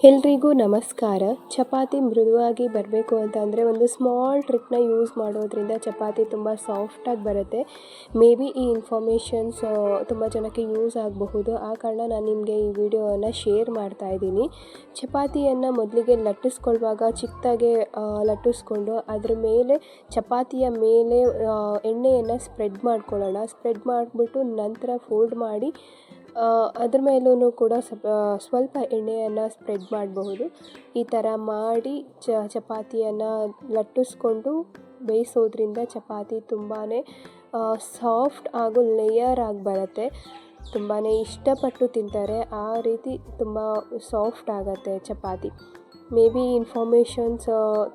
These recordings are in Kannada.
ಎಲ್ರಿಗೂ ನಮಸ್ಕಾರ. ಚಪಾತಿ ಮೃದುವಾಗಿ ಬರಬೇಕು ಅಂತಂದರೆ ಒಂದು ಸ್ಮಾಲ್ ಟ್ರಿಕ್ನ ಯೂಸ್ ಮಾಡೋದ್ರಿಂದ ಚಪಾತಿ ತುಂಬ ಸಾಫ್ಟಾಗಿ ಬರುತ್ತೆ. ಮೇ ಬಿ ಈ ಇನ್ಫಾರ್ಮೇಷನ್ಸ್ ತುಂಬ ಜನಕ್ಕೆ ಯೂಸ್ ಆಗಬಹುದು. ಆ ಕಾರಣ ನಾನು ನಿಮಗೆ ಈ ವಿಡಿಯೋವನ್ನು ಶೇರ್ ಮಾಡ್ತಾ ಇದ್ದೀನಿ. ಚಪಾತಿಯನ್ನು ಮೊದಲಿಗೆ ಲಟ್ಟಿಸ್ಕೊಳ್ಳುವಾಗ ಚಿಕ್ಕದಾಗೆ ಲಟ್ಟಿಸ್ಕೊಂಡು ಅದ್ರ ಮೇಲೆ ಚಪಾತಿಯ ಮೇಲೆ ಎಣ್ಣೆಯನ್ನು ಸ್ಪ್ರೆಡ್ ಮಾಡ್ಕೊಳ್ಳೋಣ. ಸ್ಪ್ರೆಡ್ ಮಾಡಿಬಿಟ್ಟು ನಂತರ ಫೋಲ್ಡ್ ಮಾಡಿ ಅದ್ರ ಮೇಲೂ ಕೂಡ ಸ್ವಲ್ಪ ಎಣ್ಣೆಯನ್ನು ಸ್ಪ್ರೆಡ್ ಮಾಡಬಹುದು. ಈ ಥರ ಮಾಡಿ ಚಪಾತಿಯನ್ನು ಲಟ್ಟಿಸ್ಕೊಂಡು ಬೇಯಿಸೋದ್ರಿಂದ ಚಪಾತಿ ತುಂಬಾ ಸಾಫ್ಟ್ ಹಾಗೂ ಲೇಯರ್ ಆಗಿ ಬರುತ್ತೆ. ತುಂಬಾ ಇಷ್ಟಪಟ್ಟು ತಿಂತಾರೆ. ಆ ರೀತಿ ತುಂಬ ಸಾಫ್ಟ್ ಆಗುತ್ತೆ ಚಪಾತಿ. ಮೇ ಬಿ ಇನ್ಫಾರ್ಮೇಷನ್ಸ್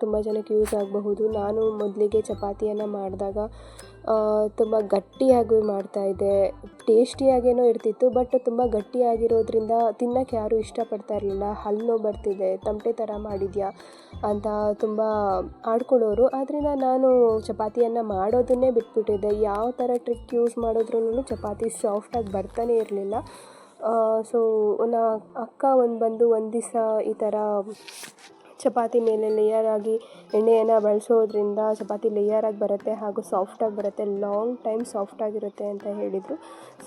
ತುಂಬ ಜನಕ್ಕೆ ಯೂಸ್ ಆಗಬಹುದು. ನಾನು ಮೊದಲಿಗೆ ಚಪಾತಿಯನ್ನು ಮಾಡಿದಾಗ ತುಂಬ ಗಟ್ಟಿಯಾಗಿ ಮಾಡ್ತಾಯಿದ್ದೆ. ಟೇಸ್ಟಿಯಾಗೇನೋ ಇರ್ತಿತ್ತು, ಬಟ್ ತುಂಬ ಗಟ್ಟಿಯಾಗಿರೋದ್ರಿಂದ ತಿನ್ನೋಕ್ಕೆ ಯಾರೂ ಇಷ್ಟಪಡ್ತಾ ಇರಲಿಲ್ಲ. ಹಲ್ಲು ನೋವು ಬರ್ತಿದೆ, ತಮಟೆ ಥರ ಮಾಡಿದ್ಯಾ ಅಂತ ತುಂಬ ಆಡ್ಕೊಳ್ಳೋರು. ಆದ್ದರಿಂದ ನಾನು ಚಪಾತಿಯನ್ನು ಮಾಡೋದನ್ನೇ ಬಿಟ್ಬಿಟ್ಟಿದ್ದೆ. ಯಾವ ಥರ ಟ್ರಿಕ್ ಯೂಸ್ ಮಾಡಿದ್ರೂ ಚಪಾತಿ ಸಾಫ್ಟಾಗಿ ಬರ್ತಾನೆ ಇರಲಿಲ್ಲ. ಸೊ ಅಕ್ಕ ಬಂದು ಒಂದು ದಿವಸ ಈ ಥರ ಚಪಾತಿ ಮೇಲೆ ಲೇಯರಾಗಿ ಎಣ್ಣೆಯನ್ನು ಬಳಸೋದ್ರಿಂದ ಚಪಾತಿ ಲೇಯರಾಗಿ ಬರುತ್ತೆ ಹಾಗೂ ಸಾಫ್ಟಾಗಿ ಬರುತ್ತೆ, ಲಾಂಗ್ ಟೈಮ್ ಸಾಫ್ಟಾಗಿರುತ್ತೆ ಅಂತ ಹೇಳಿದರು.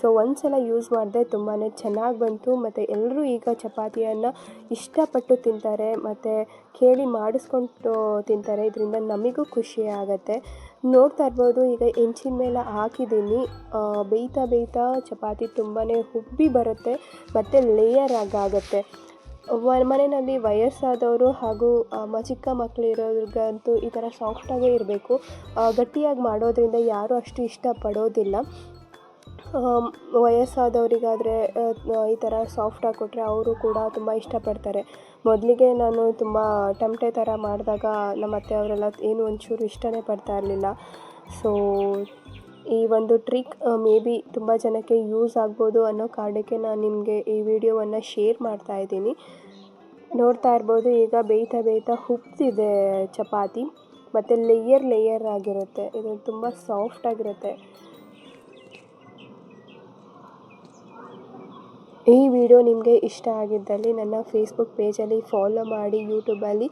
ಸೊ ಒಂದು ಸಲ ಯೂಸ್ ಮಾಡಿದೆ, ತುಂಬಾ ಚೆನ್ನಾಗಿ ಬಂತು. ಮತ್ತು ಎಲ್ಲರೂ ಈಗ ಚಪಾತಿಯನ್ನು ಇಷ್ಟಪಟ್ಟು ತಿಂತಾರೆ ಮತ್ತು ಕೇಳಿ ಮಾಡಿಸ್ಕೊಂಡು ತಿಂತಾರೆ. ಇದರಿಂದ ನಮಗೂ ಖುಷಿ ಆಗುತ್ತೆ. ನೋಡ್ತಾ ಇರ್ಬೋದು, ಈಗ ಹೆಂಚಿನ ಮೇಲೆ ಹಾಕಿದ್ದೀನಿ. ಬೇಯ್ತಾ ಚಪಾತಿ ತುಂಬಾ ಉಬ್ಬಿ ಬರುತ್ತೆ ಮತ್ತು ಲೇಯರ್ ಆಗುತ್ತೆ. ಮನೆಯಲ್ಲಿ ವಯಸ್ಸಾದವರು ಹಾಗೂ ಚಿಕ್ಕ ಮಕ್ಕಳು ಇರೋರಿಗಂತೂ ಈ ಥರ ಸಾಫ್ಟಾಗೇ ಇರಬೇಕು. ಗಟ್ಟಿಯಾಗಿ ಮಾಡೋದ್ರಿಂದ ಯಾರೂ ಅಷ್ಟು ಇಷ್ಟಪಡೋದಿಲ್ಲ. ವಯಸ್ಸಾದವರಿಗಾದರೆ ಈ ಥರ ಸಾಫ್ಟಾಗಿ ಕೊಟ್ಟರೆ ಅವರು ಕೂಡ ತುಂಬ ಇಷ್ಟಪಡ್ತಾರೆ. ಮೊದಲಿಗೆ ನಾನು ತುಂಬ ತಮಟೆ ಥರ ಮಾಡಿದಾಗ ನಮ್ಮ ಅತ್ತೆಯವರೆಲ್ಲ ಏನು ಒಂಚೂರು ಇಷ್ಟನೇ ಪಡ್ತಾ ಇರಲಿಲ್ಲ. ಸೊ ಈ ಒಂದು ಟ್ರಿಕ್ ಮೇ ಬಿ ತುಂಬ ಜನಕ್ಕೆ ಯೂಸ್ ಆಗ್ಬೋದು ಅನ್ನೋ ಕಾರಣಕ್ಕೆ ನಾನು ನಿಮಗೆ ಈ ವಿಡಿಯೋವನ್ನು ಶೇರ್ ಮಾಡ್ತಾ ಇದ್ದೀನಿ. ನೋಡ್ತಾ ಇರ್ಬೋದು, ಈಗ ಬೇಯ್ತಾ ಉಬ್ತಿದೆ ಚಪಾತಿ ಮತ್ತು ಲೇಯರ್ ಆಗಿರುತ್ತೆ. ಇದು ತುಂಬ ಸಾಫ್ಟಾಗಿರುತ್ತೆ. ಈ ವಿಡಿಯೋ ನಿಮಗೆ ಇಷ್ಟ ಆಗಿದ್ದಲ್ಲಿ ನನ್ನ ಫೇಸ್ಬುಕ್ ಪೇಜಲ್ಲಿ ಫಾಲೋ ಮಾಡಿ, ಯೂಟ್ಯೂಬಲ್ಲಿ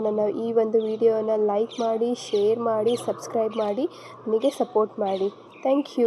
ನನ್ನ ಈ ಒಂದು ವಿಡಿಯೋನ ಲೈಕ್ ಮಾಡಿ, ಶೇರ್ ಮಾಡಿ, ಸಬ್ಸ್ಕ್ರೈಬ್ ಮಾಡಿ, ನನಗೆ ಸಪೋರ್ಟ್ ಮಾಡಿ. Thank you.